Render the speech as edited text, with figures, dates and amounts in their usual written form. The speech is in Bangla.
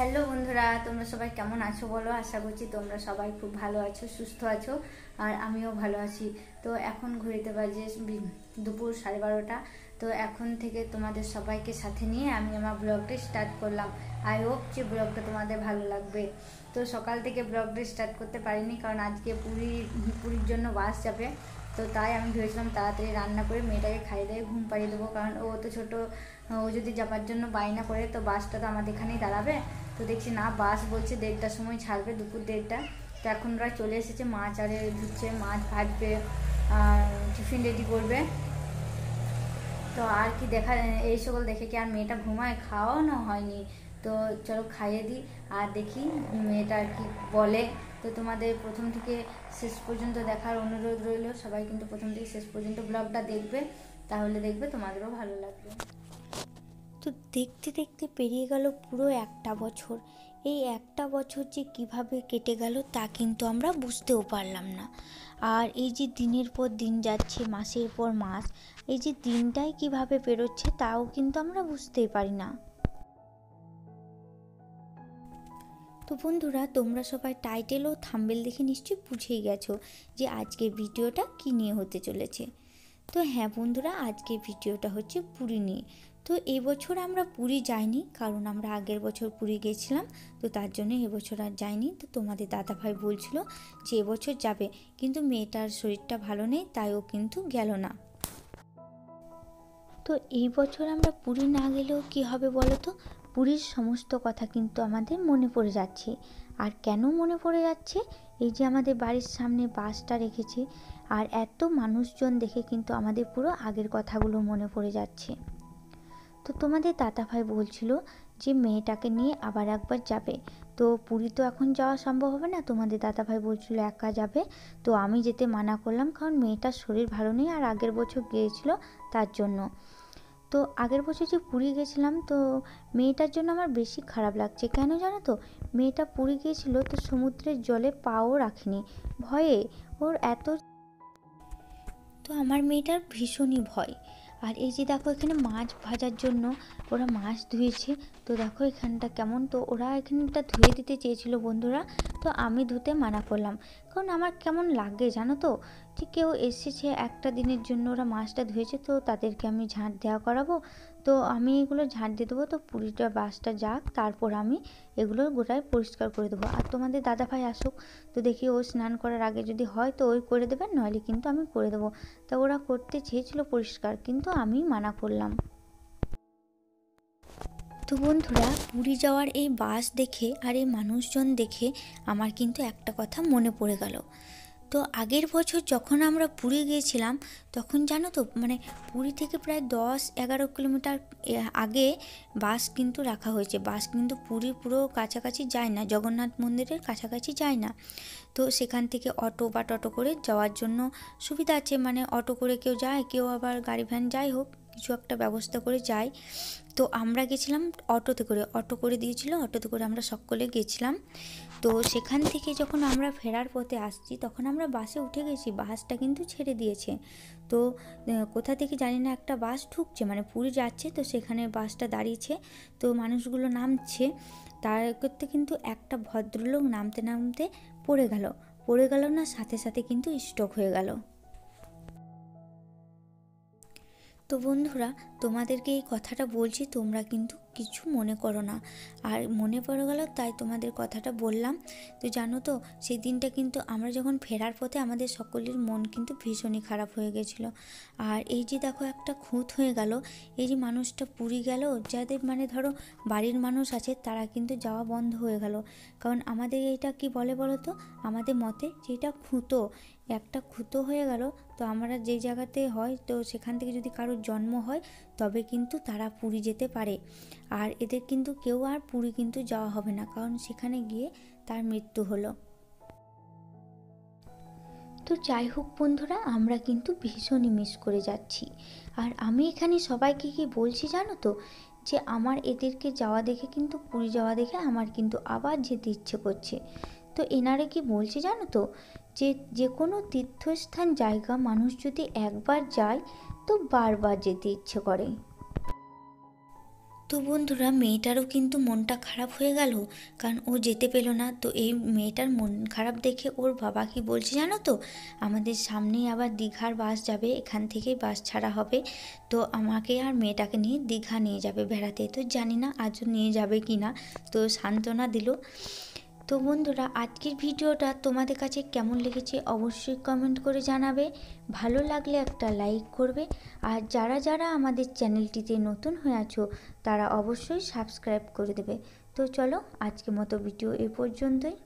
হ্যালো বন্ধুরা, তোমরা সবাই কেমন আছো বলো। আশা করছি তোমরা সবাই খুব ভালো আছো, সুস্থ আছো, আর আমিও ভালো আছি। তো এখন ঘড়িতে বাজে দুপুর 12:30। তো এখন থেকে তোমাদের সবাইকে সাথে নিয়ে আমি আমার ব্লগটা স্টার্ট করলাম। আই হোপ যে ব্লগটা তোমাদের ভালো লাগবে। তো সকাল থেকে ব্লগটা স্টার্ট করতে পারিনি, কারণ আজকে পুরীর জন্য বাস যাবে। তো তাই আমি ভেবেছিলাম তাড়াতাড়ি রান্না করে মেয়েটাকে খাইয়ে দিয়ে ঘুম পাড়িয়ে দেবো, কারণ ও তো ছোটো, ও যদি যাবার জন্য বায়না করে তো বাসটা তো আমাদের এখানেই দাঁড়াবে। তো দেখছি না, বাস বলছে 1:30টার সময় ছাড়বে, দুপুর 1:30টা। তো এখন ওরা চলে এসেছে, মাছ আরে ধুচ্ছে, মাছ ভাজবে, টিফিন রেডি করবে। তো আর কি দেখা, এই সকল দেখে কি আর মেয়েটা ঘুমায়? খাওয়ানো হয়নি। তো চলো খাইয়ে দিই আর দেখি মেয়েটা আর কি বলে। তো তোমাদের প্রথম থেকে শেষ পর্যন্ত দেখার অনুরোধ রইল। সবাই কিন্তু প্রথম থেকে শেষ পর্যন্ত ব্লগটা দেখবে, তাহলে দেখবে তোমাদেরও ভালো লাগবে। তো দেখতে দেখতে পেরিয়ে গেল পুরো একটা বছর। এই একটা বছর যে কিভাবে কেটে গেল তা কিন্তু আমরা বুঝতেও পারলাম না। আর এই যে দিনের পর দিন যাচ্ছে, মাসের পর মাস, এই যে দিনটাই কিভাবে পেরোচ্ছে তাও কিন্তু আমরা বুঝতেই পারি না। তো বন্ধুরা, তোমরা সবাই টাইটেল ও থাম্বনেল দেখে নিশ্চয়ই বুঝেই গেছো যে আজকের ভিডিওটা কী নিয়ে হতে চলেছে। তো হ্যাঁ বন্ধুরা, আজকের ভিডিওটা হচ্ছে পুরী নিয়ে। তো এবছর আমরা পুরী যাইনি, কারণ আমরা আগের বছর পুরী গেছিলাম, তো তার জন্য এবছর আর যাইনি। তো তোমাদের দাদাভাই বলছিল যে এবছর যাবে, কিন্তু মেয়েটার শরীরটা ভালো নেই, তাই ও কিন্তু গেল না। তো এই বছর আমরা পুরী না গেলেও কি হবে বলো তো, পুরীর সমস্ত কথা কিন্তু আমাদের মনে পড়ে যাচ্ছে। আর কেন মনে পড়ে যাচ্ছে? এই যে আমাদের বাড়ির সামনে বাসটা রেখেছে, আর এত মানুষজন দেখে কিন্তু আমাদের পুরো আগের কথাগুলো মনে পড়ে যাচ্ছে। তো তোমাদের দাদাভাই বলছিল যে মেয়েটাকে নিয়ে আবার একবার যাবে। তো পুরী তো এখন যাওয়া সম্ভব হবে না, তোমাদের দাদাভাই বলছিল একা যাবে। তো আমি যেতে মানা করলাম, কারণ মেয়েটার শরীর ভালো নেই, আর আগের বছর গিয়েছিল তার জন্য। তো আগের বছর যে পুরী গেছিলাম, তো মেয়েটার জন্য আমার বেশি খারাপ লাগছে। কেন জানো তো? মেয়েটা পুরী গিয়েছিল, তো সমুদ্রের জলে পাও রাখেনি ভয়ে, ওর এত। তো আমার মেয়েটার ভীষণই ভয়। আর এই যে দেখো, এখানে মাছ ভাজার জন্য ওরা মাছ ধুয়েছে। তো দেখো এখানটা কেমন, তো ওরা এখানটা ধুয়ে দিতে চেয়েছিল বন্ধুরা, তো আমি ধুতে মানা করলাম। কারণ আমার কেমন লাগে জানো তো, যে কেউ এসেছে একটা দিনের জন্য, ওরা মাছটা ধুয়েছে, তো তাদেরকে আমি ঝাঁট দেওয়া করাবো? তো আমি এগুলো ঝাঁট দিয়ে দেবো, তো পুরীটা বাসটা যাক, তারপর আমি এগুলো গোটায় পরিষ্কার করে দেবো। আর তোমাদের দাদাভাই আসুক, তো দেখি ও স্নান করার আগে যদি হয় তো ওই করে দেবে, নইলে কিন্তু আমি করে দেবো। তা ওরা করতে চেয়েছিল পরিষ্কার, কিন্তু আমি মানা করলাম। তো বন্ধুরা, পুরী যাওয়ার এই বাস দেখে আর এই মানুষজন দেখে আমার কিন্তু একটা কথা মনে পড়ে গেল। তো আগের বছর যখন আমরা পুরী গিয়েছিলাম, তখন জানো তো, মানে পুরী থেকে প্রায় 10-11 কিলোমিটার আগে বাস কিন্তু রাখা হয়েছে। বাস কিন্তু পুরী পুরো কাছাকাছি যায় না, জগন্নাথ মন্দিরের কাছাকাছি যায় না। তো সেখান থেকে অটো বা টোটো করে যাওয়ার জন্য সুবিধা আছে, মানে অটো করে কেউ যায়, কেউ আবার গাড়ি ভ্যান, যাই হোক কিছু একটা ব্যবস্থা করে যায়। তো আমরা গেছিলাম অটো করে দিয়েছিল, অটোতে করে আমরা সকলে গেছিলাম। তো সেখান থেকে যখন আমরা ফেরার পথে আসছি, তখন আমরা বাসে উঠে গেছি, বাসটা কিন্তু ছেড়ে দিয়েছে। তো কোথা থেকে জানি না একটা বাস ঢুকছে, মানে পুরী যাচ্ছে, তো সেখানে বাসটা দাঁড়িয়েছে, তো মানুষগুলো নামছে। তার করতে কিন্তু একটা ভদ্রলোক নামতে নামতে পড়ে গেল না, সাথে সাথে কিন্তু স্ট্রোক হয়ে গেল। তো বন্ধুরা, তোমাদেরকে এই কথাটা বলছি, তোমরা কিন্তু কিছু মনে করো না। আর মনে পড়ে গেল তাই তোমাদের কথাটা বললাম। তো জানো তো, সেই দিনটা কিন্তু আমরা যখন ফেরার পথে আমাদের সকলের মন কিন্তু ভীষণই খারাপ হয়ে গেছিলো। আর এই যে দেখো একটা খুঁত হয়ে গেল, এই যে মানুষটা পুরী গেল, যাদের মানে ধরো বাড়ির মানুষ আছে, তারা কিন্তু যাওয়া বন্ধ হয়ে গেল। কারণ আমাদের এইটা কি বলে বলো তো, আমাদের মতে যেটা খুঁতো, একটা খুঁতো হয়ে গেল। তো আমরা যে জায়গাতে হয়, তো সেখান থেকে যদি কারোর জন্ম হয়, তবে কিন্তু তারা পুরী যেতে পারে। আর এদের কিন্তু কেউ আর পুরী কিন্তু যাওয়া হবে না, কারণ সেখানে গিয়ে তার মৃত্যু হলো। তো যাই হোক বন্ধুরা, আমরা কিন্তু ভীষণই মিস করে যাচ্ছি। আর আমি এখানে সবাইকে কি বলছি জানো তো, যে আমার এদেরকে যাওয়া দেখে কিন্তু, পুরী যাওয়া দেখে আমার কিন্তু আবার যেতে ইচ্ছে করছে। তো এনারে কি বলছে জানো তো, যে যে কোনো তীর্থস্থান জায়গা মানুষ যদি একবার যায়, তো বারবার যেতে ইচ্ছে করে। তো বন্ধুরা, মেয়েটারও কিন্তু মনটা খারাপ হয়ে গেল, কারণ ও যেতে পেলো না। তো এই মেয়েটার মন খারাপ দেখে ওর বাবা কি বলছে জানো তো, আমাদের সামনেই আবার দীঘার বাস যাবে, এখান থেকেই বাস ছাড়া হবে, তো আমাকে আর মেয়েটাকে নিয়ে দীঘা নিয়ে যাবে বেড়াতে। তো জানি না আজও নিয়ে যাবে কি না, তো সান্ত্বনা দিল। তো বন্ধুরা, আজকের ভিডিওটা তোমাদের কাছে কেমন লেগেছে অবশ্যই কমেন্ট করে জানাবে। ভালো লাগলে একটা লাইক করবে, আর যারা যারা আমাদের চ্যানেলটিতে নতুন হয়ে আছো তারা অবশ্যই সাবস্ক্রাইব করে দেবে। তো চলো, আজকের মতো ভিডিও এ পর্যন্তই।